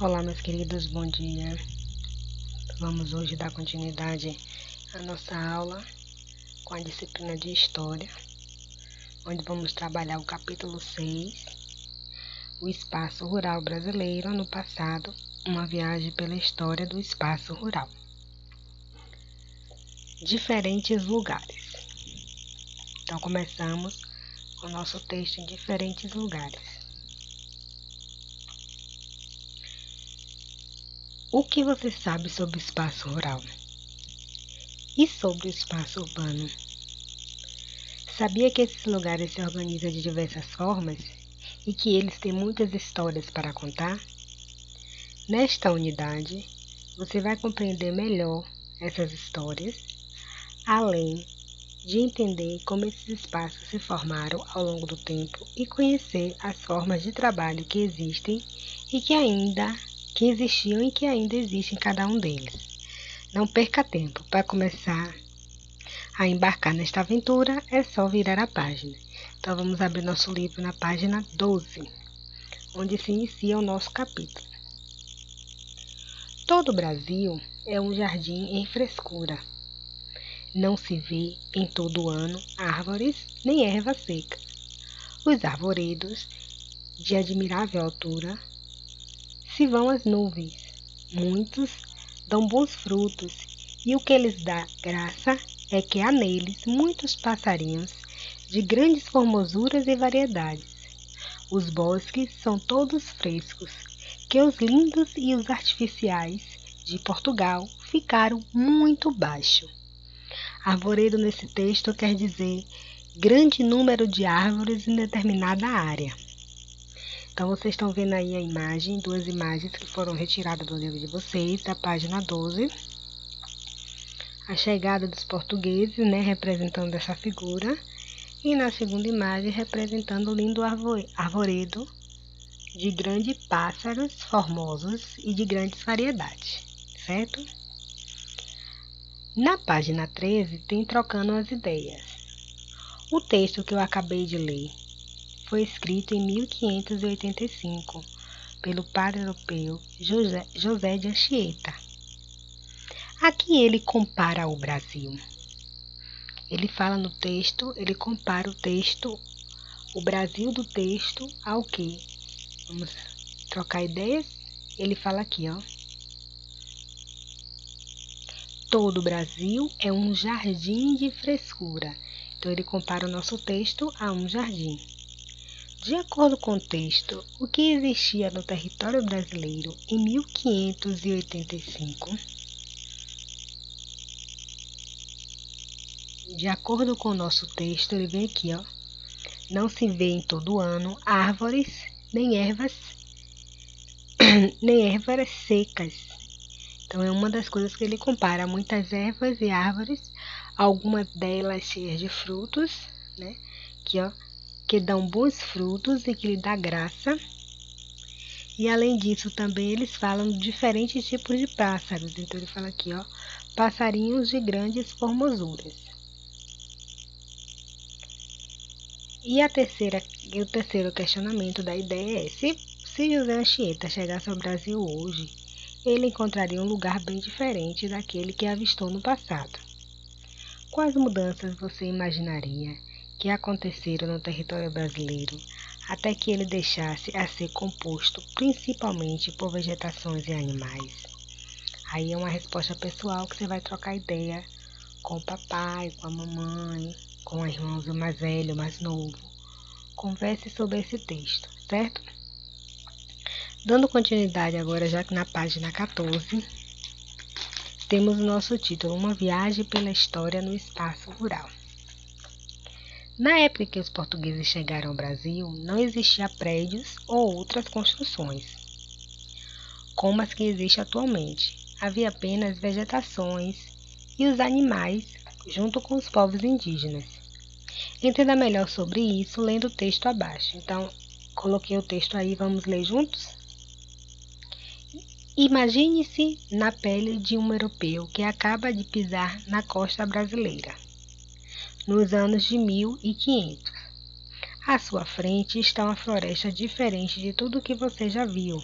Olá, meus queridos, bom dia. Vamos hoje dar continuidade à nossa aula com a disciplina de História, onde vamos trabalhar o capítulo 6, o espaço rural brasileiro no passado, uma viagem pela história do espaço rural. Diferentes lugares. Então, começamos com o nosso texto em diferentes lugares. O que você sabe sobre o espaço rural? E sobre o espaço urbano? Sabia que esses lugares se organizam de diversas formas e que eles têm muitas histórias para contar? Nesta unidade, você vai compreender melhor essas histórias, além de entender como esses espaços se formaram ao longo do tempo e conhecer as formas de trabalho que existem e que existiam e que ainda existem em cada um deles. Não perca tempo. Para começar a embarcar nesta aventura, é só virar a página. Então, vamos abrir nosso livro na página 12, onde se inicia o nosso capítulo. Todo o Brasil é um jardim em frescura. Não se vê em todo o ano árvores nem erva seca. Os arvoredos, de admirável altura, se vão às nuvens. Muitos dão bons frutos, e o que lhes dá graça é que há neles muitos passarinhos de grandes formosuras e variedades. Os bosques são todos frescos, que os lindos e os artificiais de Portugal ficaram muito baixo. Arvoredo nesse texto quer dizer grande número de árvores em determinada área. Então, vocês estão vendo aí a imagem, duas imagens que foram retiradas do livro de vocês, da página 12. A chegada dos portugueses, representando essa figura. E na segunda imagem, representando o lindo arvoredo de grandes pássaros formosos e de grandes variedades, certo? Na página 13, tem Trocando as Ideias. O texto que eu acabei de ler foi escrito em 1585 pelo padre europeu José de Anchieta. Aqui ele compara o Brasil. Ele fala no texto, ele compara o texto, o Brasil do texto ao quê? Vamos trocar ideias? Ele fala aqui, ó. Todo o Brasil é um jardim de frescura. Então, ele compara o nosso texto a um jardim. De acordo com o texto, o que existia no território brasileiro em 1585? De acordo com o nosso texto, ele vem aqui, ó. Não se vê em todo ano árvores nem ervas secas. Então, é uma das coisas que ele compara, muitas ervas e árvores, algumas delas cheias de frutos, que dão bons frutos e que lhe dá graça. E além disso, também eles falam de diferentes tipos de pássaros. Então, ele fala aqui, ó, passarinhos de grandes formosuras. E o terceiro questionamento da ideia é: se José Anchieta chegasse ao Brasil hoje, ele encontraria um lugar bem diferente daquele que avistou no passado. Quais mudanças você imaginaria que aconteceram no território brasileiro até que ele deixasse a ser composto principalmente por vegetações e animais? Aí é uma resposta pessoal que você vai trocar ideia com o papai, com a mamãe, com o irmão mais velho, mais novo. Converse sobre esse texto, certo? Dando continuidade agora, já que na página 14, temos o nosso título, Uma Viagem pela História no Espaço Rural. Na época que os portugueses chegaram ao Brasil, não existiam prédios ou outras construções, como as que existem atualmente. Havia apenas vegetações e os animais, junto com os povos indígenas. Entenda melhor sobre isso lendo o texto abaixo. Então, coloquei o texto aí, vamos ler juntos? Imagine-se na pele de um europeu que acaba de pisar na costa brasileira, nos anos de 1500. À sua frente está uma floresta diferente de tudo que você já viu.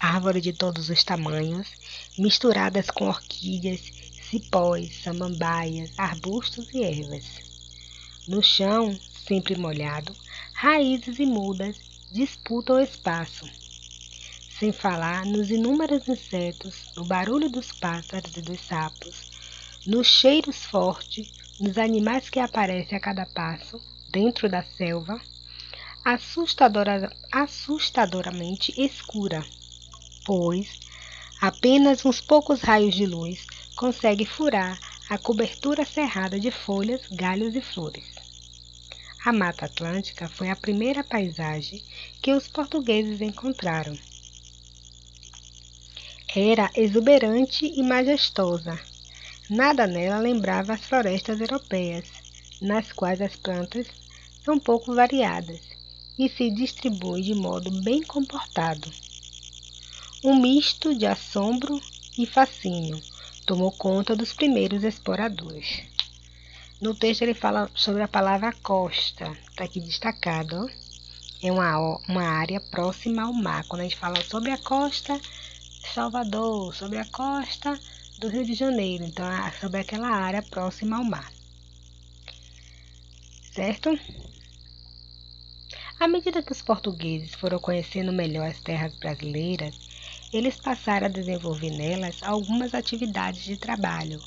árvore de todos os tamanhos, misturadas com orquídeas, cipós, samambaias, arbustos e ervas. No chão, sempre molhado, raízes e mudas disputam o espaço. Sem falar nos inúmeros insetos, no barulho dos pássaros e dos sapos, nos cheiros fortes, nos animais que aparecem a cada passo, dentro da selva, assustadoramente escura, pois apenas uns poucos raios de luz conseguem furar a cobertura cerrada de folhas, galhos e flores. A Mata Atlântica foi a primeira paisagem que os portugueses encontraram. Era exuberante e majestosa. Nada nela lembrava as florestas europeias, nas quais as plantas são pouco variadas e se distribuem de modo bem comportado. Um misto de assombro e fascínio tomou conta dos primeiros exploradores. No texto ele fala sobre a palavra costa, está aqui destacado, ó. É uma área próxima ao mar. Quando a gente fala sobre a costa de Salvador, sobre a costa do Rio de Janeiro, então é sobre aquela área próxima ao mar. Certo? À medida que os portugueses foram conhecendo melhor as terras brasileiras, eles passaram a desenvolver nelas algumas atividades de trabalho,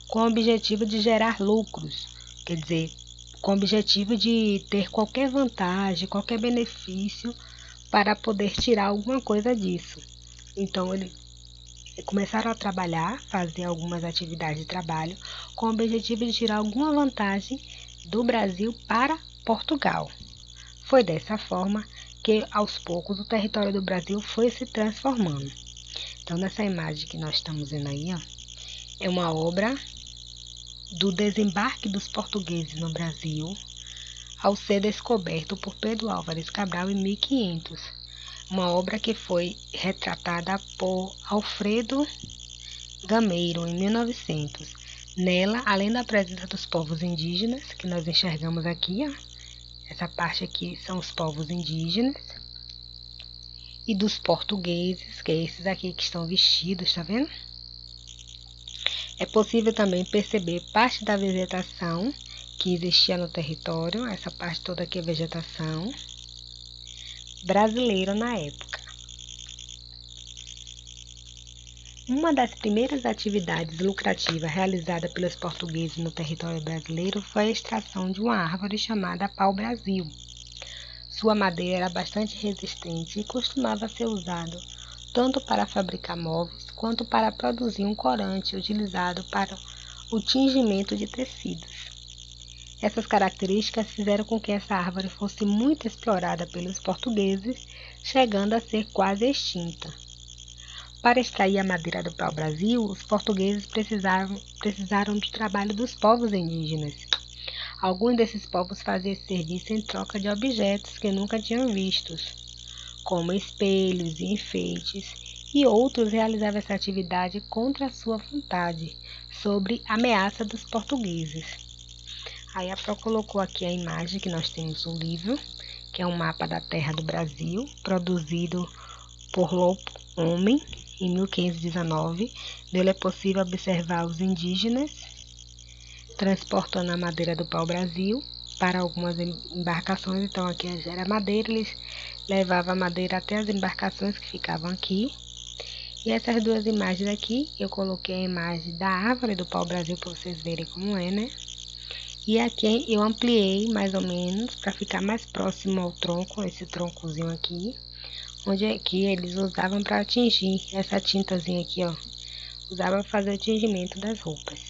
com o objetivo de gerar lucros, quer dizer, com o objetivo de ter qualquer vantagem, qualquer benefício para poder tirar alguma coisa disso. Então, eles começaram a trabalhar, fazer algumas atividades de trabalho, com o objetivo de tirar alguma vantagem do Brasil para Portugal. Foi dessa forma que, aos poucos, o território do Brasil foi se transformando. Então, nessa imagem que nós estamos vendo aí, ó, é uma obra do desembarque dos portugueses no Brasil, ao ser descoberto por Pedro Álvares Cabral em 1500. Uma obra que foi retratada por Alfredo Gameiro em 1900. Nela, além da presença dos povos indígenas, que nós enxergamos aqui, ó, essa parte aqui são os povos indígenas, e dos portugueses, que é esses aqui que estão vestidos, tá vendo? É possível também perceber parte da vegetação que existia no território, essa parte toda aqui é vegetação brasileira na época. Uma das primeiras atividades lucrativas realizada pelos portugueses no território brasileiro foi a extração de uma árvore chamada pau-brasil. Sua madeira era bastante resistente e costumava ser usado tanto para fabricar móveis quanto para produzir um corante utilizado para o tingimento de tecidos. Essas características fizeram com que essa árvore fosse muito explorada pelos portugueses, chegando a ser quase extinta. Para extrair a madeira do pau-brasil, os portugueses precisaram do trabalho dos povos indígenas. Alguns desses povos faziam esse serviço em troca de objetos que nunca tinham vistos, como espelhos e enfeites, e outros realizavam essa atividade contra a sua vontade, sob ameaça dos portugueses. Aí a Pro colocou aqui a imagem que nós temos no livro, que é um mapa da terra do Brasil, produzido por Lopo Homem, em 1519. Nele é possível observar os indígenas transportando a madeira do pau-brasil para algumas embarcações. Então aqui era madeira, eles levavam a madeira até as embarcações que ficavam aqui. E essas duas imagens aqui, eu coloquei a imagem da árvore do pau-brasil para vocês verem como é, né? E aqui eu ampliei mais ou menos para ficar mais próximo ao tronco, esse troncozinho aqui, onde aqui eles usavam para tingir essa tintazinha aqui, ó. Usava para fazer o tingimento das roupas.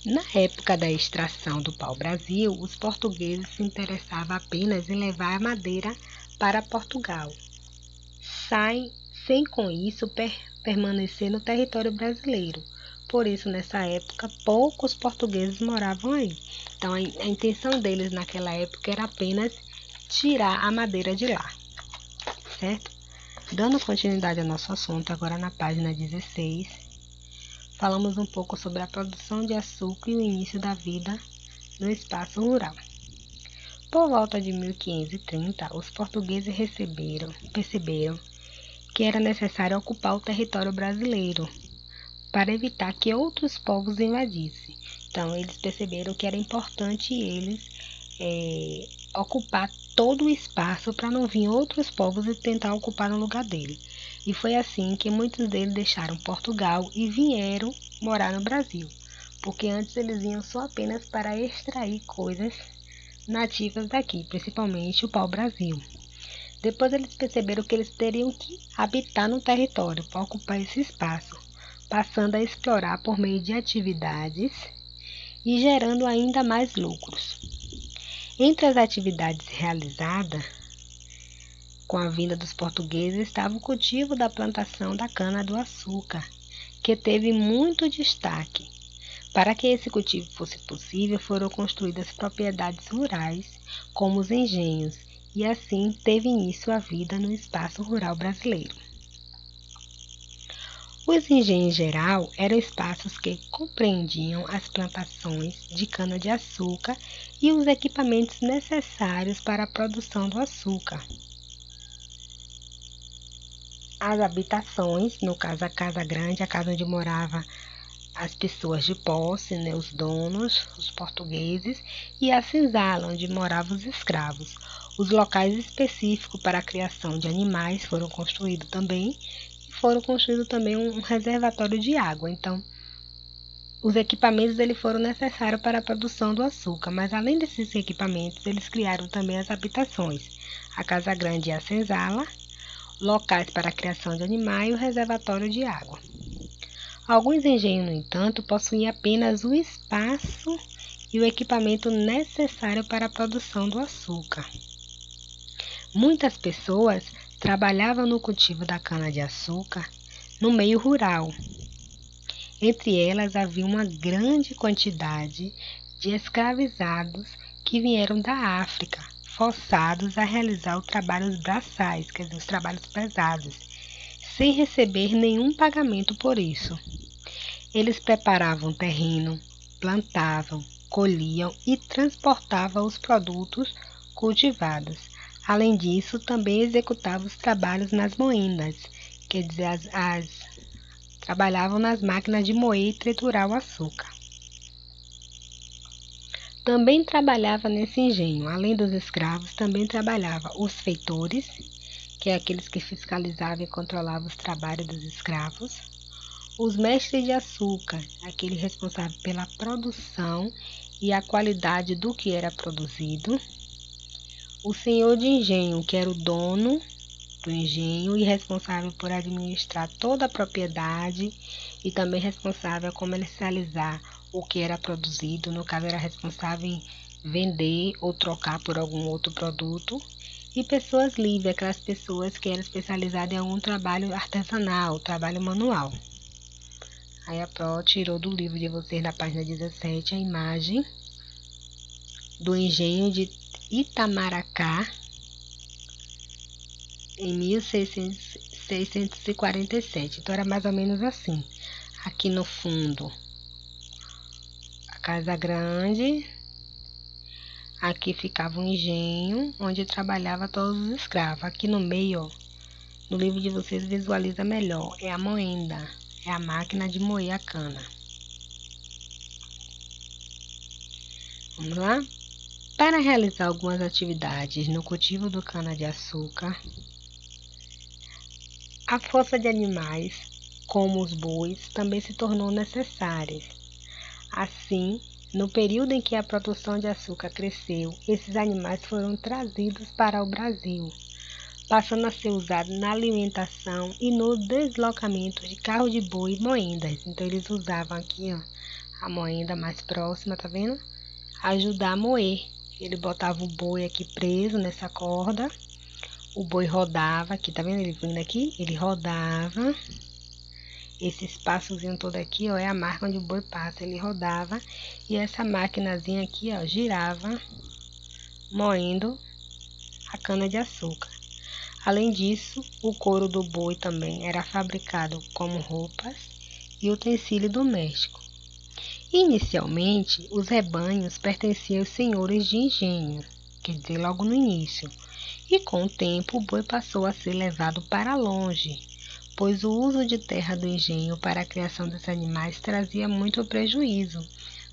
Na época da extração do pau-brasil, os portugueses se interessavam apenas em levar a madeira para Portugal, sem com isso permanecer no território brasileiro. Por isso, nessa época, poucos portugueses moravam aí. Então, a intenção deles naquela época era apenas tirar a madeira de lá, certo? Dando continuidade ao nosso assunto, agora na página 16, falamos um pouco sobre a produção de açúcar e o início da vida no espaço rural. Por volta de 1530, os portugueses perceberam que era necessário ocupar o território brasileiro para evitar que outros povos invadissem. Então, eles perceberam que era importante eles ocupar todo o espaço para não vir outros povos e tentar ocupar no lugar dele. E foi assim que muitos deles deixaram Portugal e vieram morar no Brasil, porque antes eles vinham só apenas para extrair coisas nativas daqui, principalmente o pau-brasil. Depois eles perceberam que eles teriam que habitar no território para ocupar esse espaço, passando a explorar por meio de atividades e gerando ainda mais lucros. Entre as atividades realizadas com a vinda dos portugueses estava o cultivo da plantação da cana-do-açúcar, que teve muito destaque. Para que esse cultivo fosse possível, foram construídas propriedades rurais, como os engenhos, e assim teve início a vida no espaço rural brasileiro. Os engenhos em geral eram espaços que compreendiam as plantações de cana-de-açúcar e os equipamentos necessários para a produção do açúcar. As habitações, no caso a casa grande, a casa onde moravam as pessoas de posse, os donos, os portugueses, e a senzala, onde moravam os escravos. Os locais específicos para a criação de animais foram construídos também, e foram construídos também um reservatório de água. Então, os equipamentos foram necessários para a produção do açúcar, mas além desses equipamentos, eles criaram também as habitações, a casa grande e a senzala, locais para a criação de animais e o reservatório de água. Alguns engenhos, no entanto, possuíam apenas o espaço e o equipamento necessário para a produção do açúcar. Muitas pessoas trabalhavam no cultivo da cana-de-açúcar no meio rural. Entre elas havia uma grande quantidade de escravizados que vieram da África, forçados a realizar os trabalhos braçais, quer dizer, os trabalhos pesados, sem receber nenhum pagamento por isso. Eles preparavam terreno, plantavam, colhiam e transportavam os produtos cultivados. Além disso, também executavam os trabalhos nas moinhas, quer dizer, trabalhavam nas máquinas de moer e triturar o açúcar. Também trabalhava nesse engenho, além dos escravos, também trabalhavam os feitores, que é aqueles que fiscalizavam e controlavam os trabalhos dos escravos, os mestres de açúcar, aquele responsável pela produção e a qualidade do que era produzido, o senhor de engenho, que era o dono do engenho e responsável por administrar toda a propriedade e também responsável por comercializar o que era produzido, no caso era responsável em vender ou trocar por algum outro produto, e pessoas livres, aquelas pessoas que eram especializadas em algum trabalho artesanal, trabalho manual. Aí a Pro tirou do livro de vocês, na página 17, a imagem do engenho de Itamaracá, em 1647. Então, era mais ou menos assim. Aqui no fundo, a casa grande. Aqui ficava um engenho, onde trabalhava todos os escravos. Aqui no meio, ó, no livro de vocês visualiza melhor, é a moenda. É a máquina de moer a cana. Vamos lá? Para realizar algumas atividades no cultivo do cana-de-açúcar, a força de animais, como os bois, também se tornou necessária. Assim, no período em que a produção de açúcar cresceu, esses animais foram trazidos para o Brasil, passando a ser usados na alimentação e no deslocamento de carro de boi e moendas. Então, eles usavam aqui, ó, a moenda mais próxima, tá vendo? Ajudar a moer. Ele botava o boi aqui preso nessa corda. O boi rodava aqui, tá vendo ele vindo aqui? Ele rodava. Esse espaçozinho todo aqui, ó, é a marca onde o boi passa. Ele rodava e essa maquinazinha aqui, ó, girava, moendo a cana-de-açúcar. Além disso, o couro do boi também era fabricado como roupas e utensílio doméstico. Inicialmente, os rebanhos pertenciam aos senhores de engenho. quer dizer, logo no início. E com o tempo, o boi passou a ser levado para longe, pois o uso de terra do engenho para a criação desses animais trazia muito prejuízo,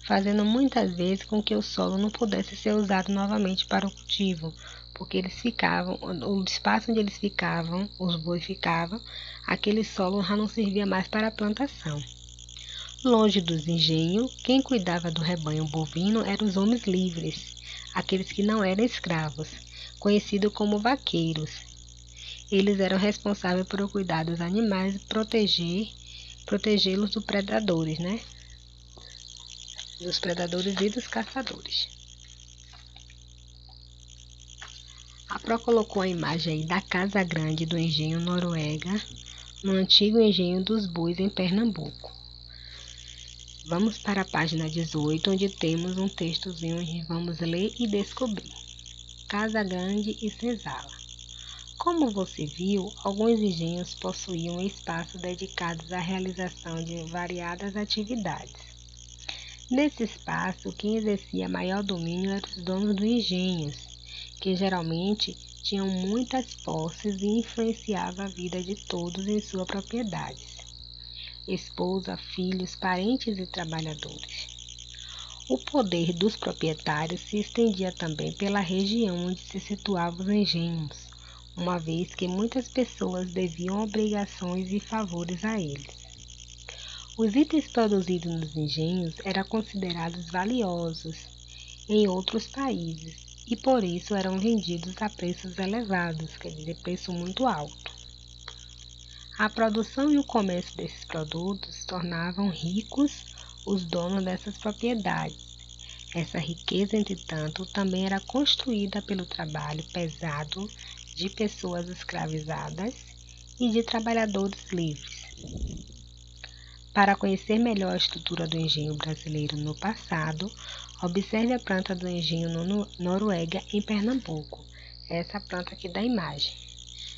fazendo muitas vezes com que o solo não pudesse ser usado novamente para o cultivo, porque eles ficavam, o espaço onde eles ficavam, os bois ficavam, aquele solo já não servia mais para a plantação. Longe dos engenhos, quem cuidava do rebanho bovino eram os homens livres, aqueles que não eram escravos, conhecidos como vaqueiros. Eles eram responsáveis por cuidar dos animais e protegê-los dos predadores, né? Dos predadores e dos caçadores. A Pro colocou a imagem aí da Casa Grande do Engenho Noruega, no antigo engenho dos bois em Pernambuco. Vamos para a página 18, onde temos um textozinho onde vamos ler e descobrir. Casa Grande e Senzala. Como você viu, alguns engenhos possuíam espaços dedicados à realização de variadas atividades. Nesse espaço, quem exercia maior domínio eram os donos dos engenhos, que geralmente tinham muitas posses e influenciavam a vida de todos em suas propriedades. Esposa, filhos, parentes e trabalhadores. O poder dos proprietários se estendia também pela região onde se situavam os engenhos, uma vez que muitas pessoas deviam obrigações e favores a eles. Os itens produzidos nos engenhos eram considerados valiosos em outros países e por isso eram vendidos a preços elevados, quer dizer, preço muito alto. A produção e o comércio desses produtos tornavam ricos os donos dessas propriedades. Essa riqueza, entretanto, também era construída pelo trabalho pesado de pessoas escravizadas e de trabalhadores livres. Para conhecer melhor a estrutura do engenho brasileiro no passado, observe a planta do engenho Noruega em Pernambuco. Essa planta aqui da imagem.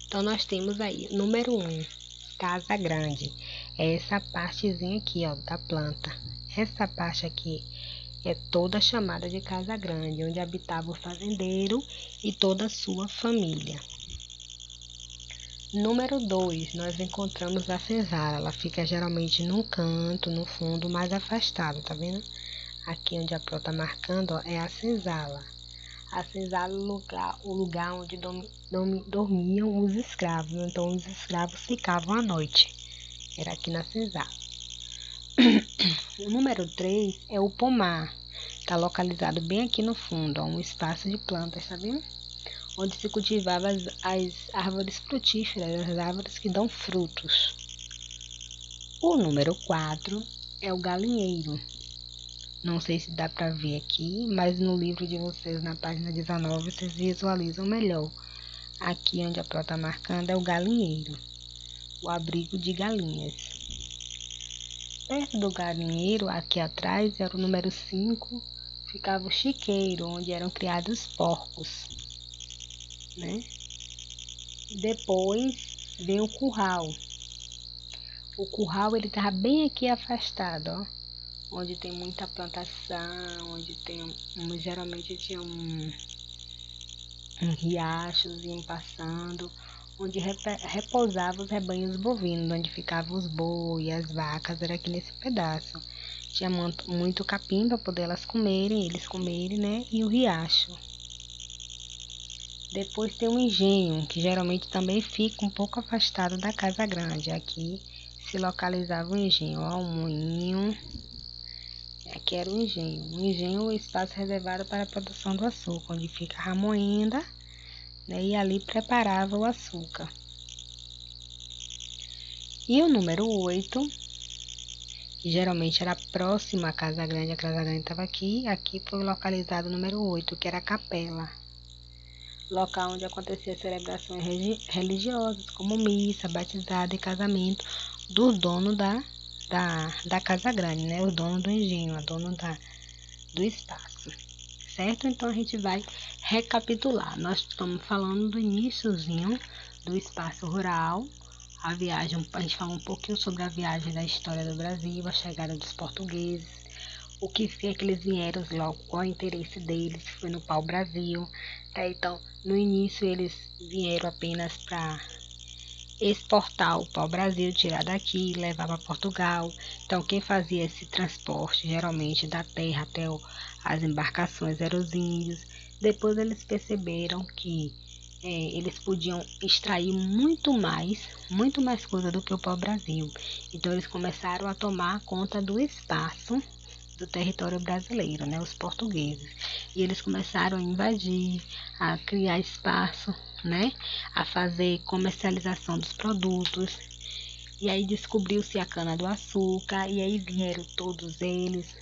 Então, nós temos aí, número 1, Casa Grande. É essa partezinha aqui, ó, da planta. Essa parte aqui é toda chamada de Casa Grande, onde habitava o fazendeiro e toda a sua família. Número 2, nós encontramos a senzala. Ela fica geralmente num canto, no fundo, mais afastado, tá vendo? Aqui onde a Pro tá marcando, ó, é a senzala. A senzala é o lugar onde dormiam os escravos. Então, os escravos ficavam à noite. Era aqui na senzala. O número 3 é o pomar. Está localizado bem aqui no fundo, ó, um espaço de plantas, tá vendo? Onde se cultivava as árvores frutíferas, as árvores que dão frutos. O número 4 é o galinheiro. Não sei se dá para ver aqui, mas no livro de vocês, na página 19, vocês visualizam melhor. Aqui onde a Pro está marcando é o galinheiro, o abrigo de galinhas. Perto do galinheiro, aqui atrás, era o número 5, ficava o chiqueiro, onde eram criados porcos, né? Depois vem o curral. O curral, ele estava bem aqui afastado, ó. Onde tem muita plantação, onde tem, geralmente tinha um riachozinho passando, onde repousava os rebanhos bovinos, onde ficavam os bois, as vacas, era aqui nesse pedaço. Tinha muito capim para poder eles comerem, né? E o riacho. Depois tem o engenho, que geralmente também fica um pouco afastado da Casa Grande. Aqui se localizava o engenho, ó, o moinho. Aqui era o engenho. O engenho é o espaço reservado para a produção do açúcar, onde fica a moenda, né, e ali preparava o açúcar. E o número 8, que geralmente era próximo à Casa Grande, a Casa Grande estava aqui, aqui foi localizado o número 8, que era a capela. Local onde acontecia celebrações religiosas, como missa, batizado e casamento dos donos da Casa Grande, né? Os donos do engenho, a dona do espaço, certo? Então, a gente vai recapitular. Nós estamos falando do iniciozinho do espaço rural, a gente falou um pouquinho sobre a viagem da história do Brasil, a chegada dos portugueses, o que foi que eles vieram logo, qual o interesse deles, foi no pau-brasil, tá? Então, no início eles vieram apenas para exportar o pau-brasil, tirar daqui, levar para Portugal. Então, quem fazia esse transporte, geralmente da terra até as embarcações, eram os índios. Depois eles perceberam que eles podiam extrair muito mais coisa do que o pau-brasil. Então, eles começaram a tomar conta do espaço do território brasileiro, né, os portugueses. E eles começaram a invadir, a criar espaço, né, a fazer comercialização dos produtos. E aí descobriu-se a cana-do-açúcar, e aí vieram todos eles,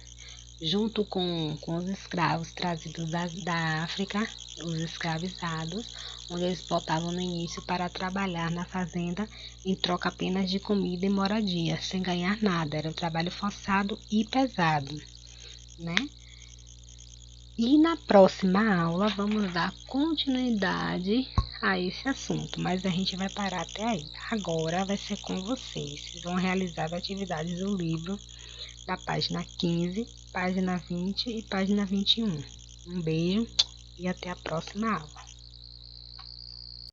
junto com os escravos trazidos da África, os escravizados, onde eles botavam no início para trabalhar na fazenda em troca apenas de comida e moradia, sem ganhar nada. Era um trabalho forçado e pesado, né? E na próxima aula vamos dar continuidade a esse assunto, mas a gente vai parar até aí. Agora vai ser com vocês. Vocês vão realizar as atividades do livro da página 15, página 20 e página 21. Um beijo e até a próxima aula.